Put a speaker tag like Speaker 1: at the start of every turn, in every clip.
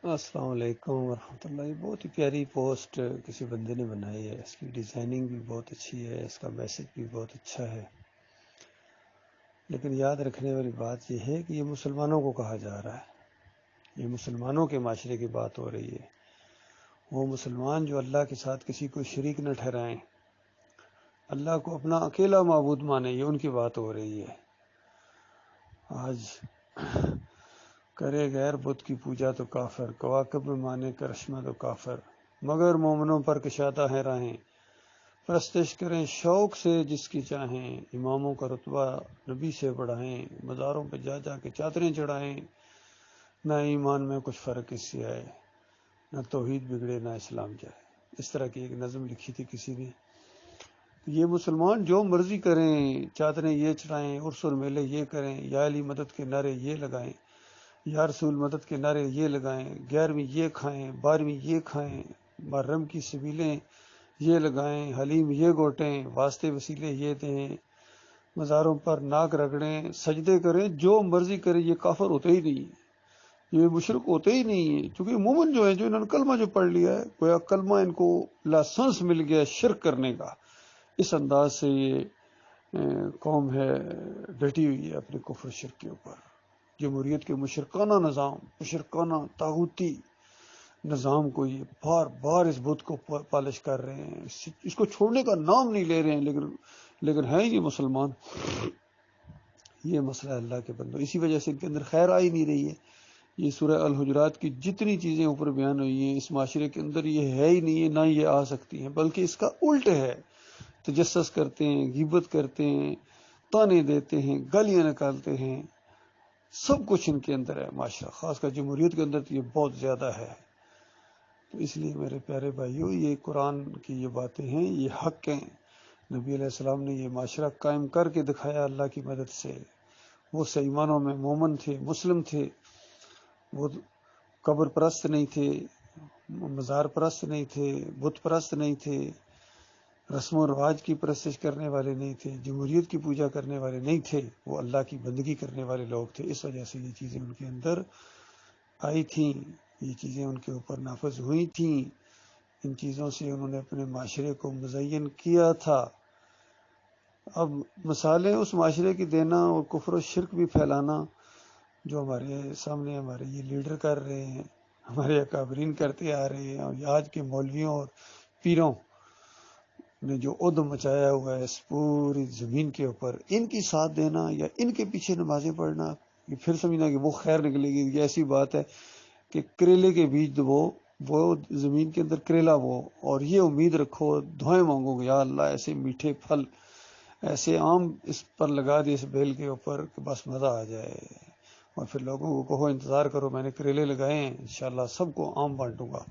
Speaker 1: السلام علیکم ورحمۃ اللہ۔ بہت ہی پیاری پوسٹ کسی بندے نے بنائی ہے، اس کی ڈیزائننگ بھی بہت اچھی ہے، اس کا میسج بھی بہت اچھا ہے، لیکن یاد رکھنے والی بات یہ ہے کہ یہ مسلمانوں کو کہا جا رہا ہے، یہ مسلمانوں کے معاشرے کی بات ہو رہی ہے۔ وہ مسلمان جو اللہ کے ساتھ کسی کو شریک نہ ٹھہرائیں، اللہ کو اپنا اکیلا معبود مانے، یہ ان کی بات ہو رہی ہے۔ آج کرے غیر بت کی پوجا تو کافر، کواکب میں مانے کرشمہ تو کافر، مگر مومنوں پر کشادہ ہیں راہیں، پرستش کریں شوق سے جس کی چاہیں، اماموں کا رتبہ نبی سے بڑھائیں، مزاروں پہ جا جا کے چادریں چڑھائیں، نہ ایمان میں کچھ فرق اس سے آئے، نہ توحید بگڑے نہ اسلام جائے۔ اس طرح کی ایک نظم لکھی تھی کسی نے۔ یہ مسلمان جو مرضی کریں، چادریں یہ چڑھائیں، عرس اور میلے یہ کریں، یا علی مدد کے نعرے یہ لگائیں، یا رسول مدد کے نعرے یہ لگائیں، 11ویں یہ کھائیں، 12ویں یہ کھائیں، محرم کی سبیلیں یہ لگائیں، حلیم یہ گوٹیں، واسطے وسیلے یہ دیں، مزاروں پر ناک رگڑیں، سجدے کریں، جو مرضی کریں۔ یہ کافر ہوتے ہی نہیں، یہ مشرک ہوتے ہی نہیں ہیں، کیونکہ مومن جو ہیں، جو انہوں نے کلمہ جو پڑھ لیا ہے، گویا کلمہ ان کو لائسنس مل گیا شرک کرنے کا۔ اس انداز سے یہ قوم ہے ڈٹی ہوئی ہے اپنے کفر شرک کے اوپر۔ جمہوریت کے مشرکانہ نظام، مشرکانہ طاغوتی نظام کو یہ بار بار اس بت کو پالش کر رہے ہیں، اس کو چھوڑنے کا نام نہیں لے رہے ہیں، لیکن ہیں یہ مسلمان۔ یہ مسئلہ ہے اللہ کے بندو، اسی وجہ سے ان کے اندر خیر آ ہی نہیں رہی ہے۔ یہ سورہ الحجرات کی جتنی چیزیں اوپر بیان ہوئی ہیں، اس معاشرے کے اندر یہ ہے ہی نہیں ہے، نہ یہ آ سکتی ہیں، بلکہ اس کا الٹ ہے۔ تجسس کرتے ہیں، غیبت کرتے ہیں، تانے دیتے ہیں، گالیاں نکالتے ہیں، سب کچھ ان کے اندر ہے معاشرہ، خاص کر جمہوریت کے اندر تو یہ بہت زیادہ ہے۔ تو اس لیے میرے پیارے بھائیوں، یہ قرآن کی یہ باتیں ہیں، یہ حق ہیں۔ نبی علیہ السلام نے یہ معاشرہ قائم کر کے دکھایا اللہ کی مدد سے۔ وہ ایمانوں میں مومن تھے، مسلم تھے، وہ قبر پرست نہیں تھے، مزار پرست نہیں تھے، بت پرست نہیں تھے، رسم و رواج کی پرستش کرنے والے نہیں تھے، جمہوریت کی پوجا کرنے والے نہیں تھے، وہ اللہ کی بندگی کرنے والے لوگ تھے۔ اس وجہ سے یہ چیزیں ان کے اندر آئی تھیں، یہ چیزیں ان کے اوپر نافذ ہوئی تھیں، ان چیزوں سے انہوں نے اپنے معاشرے کو مزین کیا تھا۔ اب مثالیں اس معاشرے کی دینا اور کفر و شرک بھی پھیلانا جو ہمارے سامنے ہمارے یہ لیڈر کر رہے ہیں، ہمارے اکابرین کرتے آ رہے ہیں، اور آج کے مولویوں اور پیروں نے جو عدم مچایا ہوا ہے اس پوری زمین کے اوپر، ان کی ساتھ دینا یا ان کے پیچھے نمازیں پڑھنا، یہ پھر سمجھنا کہ وہ خیر نکلے گی۔ یہ ایسی بات ہے کہ کریلے کے بیج وہ زمین کے اندر کریلا وہ، اور یہ امید رکھو، دعائیں مانگو گے یا اللہ ایسے میٹھے پھل، ایسے آم اس پر لگا دے اس بیل کے اوپر کہ بس مزہ آ جائے، اور پھر لوگوں کو کہو انتظار کرو، میں نے کریلے لگائے ہیں، انشاءاللہ سب کو آم بانٹوں گا،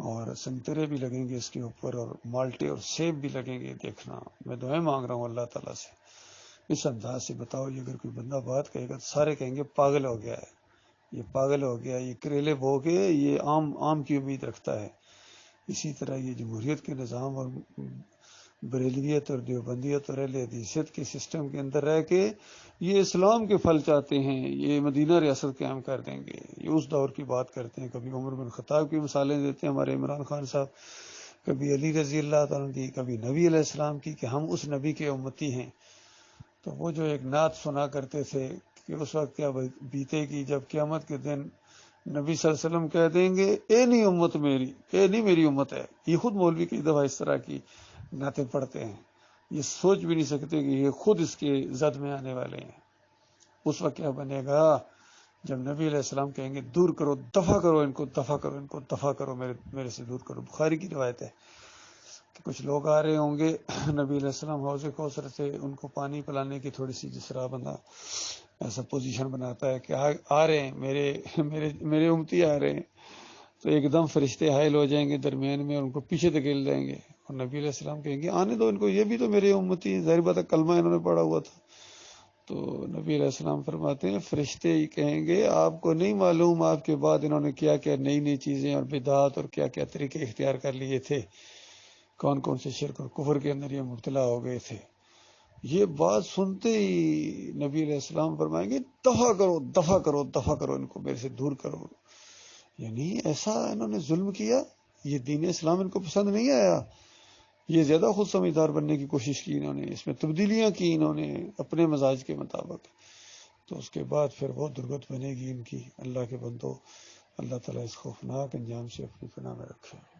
Speaker 1: اور سنترے بھی لگیں گے اس کے اوپر، اور مالٹے اور سیب بھی لگیں گے، دیکھنا میں دعائیں مانگ رہا ہوں اللہ تعالیٰ سے۔ اس انداز سے بتاؤ، یہ اگر کوئی بندہ بات کہے گا تو سارے کہیں گے پاگل ہو گیا ہے، یہ پاگل ہو گیا، یہ کریلے بو کے یہ آم کی امید رکھتا ہے۔ اسی طرح یہ جمہوریت کے نظام اور بریلویت اور دیوبندیت اور اہل حدیثیت کے سسٹم کے اندر رہ کے یہ اسلام کے پھل چاہتے ہیں، یہ مدینہ ریاست قائم کر دیں گے، یہ اس دور کی بات کرتے ہیں، کبھی عمر بن خطاب کی مثالیں دیتے ہیں ہمارے عمران خان صاحب، کبھی علی رضی اللہ تعالیٰ کی، کبھی نبی علیہ السلام کی کہ ہم اس نبی کے امتی ہیں۔ تو وہ جو ایک نعت سنا کرتے تھے کہ اس وقت کیا بیتے گی جب قیامت کے دن نبی صلی اللہ علیہ وسلم کہہ دیں گے اے نہیں امت میری، اے نہیں میری امت ہے۔ یہ خود مولوی کئی دفعہ اس طرح کی نعتیں پڑھتے ہیں، یہ سوچ بھی نہیں سکتے کہ یہ خود اس کے زد میں آنے والے ہیں۔ اس وقت کیا بنے گا جب نبی علیہ السلام کہیں گے دور کرو، دفع کرو ان کو، دفع کرو ان کو، دفع کرو، میرے سے دور کرو۔ بخاری کی روایت ہے کہ کچھ لوگ آ رہے ہوں گے، نبی علیہ السلام حوض کوثر سے ان کو پانی پلانے کی تھوڑی سی، جس طرح بندہ ایسا پوزیشن بناتا ہے کہ آ رہے ہیں میرے امتی آ رہے ہیں، تو ایک دم فرشتے حائل ہو جائیں گے درمیان میں اور ان کو پیچھے دھکیل دیں گے، اور نبی علیہ السلام کہیں گے آنے دو ان کو، یہ بھی تو میرے امتی ہیں، ظاہر بات ہے کلمہ انہوں نے پڑھا ہوا تھا۔ تو نبی علیہ السلام فرماتے ہیں فرشتے ہی کہیں گے آپ کو نہیں معلوم آپ کے بعد انہوں نے کیا کیا نئی نئی چیزیں اور بدعات اور کیا کیا طریقے اختیار کر لیے تھے، کون کون سے شرک اور کفر کے اندر یہ مبتلا ہو گئے تھے۔ یہ بات سنتے ہی نبی علیہ السلام فرمائیں گے دفع کرو، دفع کرو، دفع کرو ان کو، میرے سے دور کرو۔ یعنی ایسا انہوں نے ظلم کیا، یہ دین اسلام ان کو پسند نہیں آیا، یہ زیادہ خود سمجھدار بننے کی کوشش کی انہوں نے، اس میں تبدیلیاں کی انہوں نے اپنے مزاج کے مطابق، تو اس کے بعد پھر بہت درگت بنے گی ان کی۔ اللہ کے بندو، اللہ تعالیٰ اس خوفناک انجام سے اپنی پناہ میں رکھے۔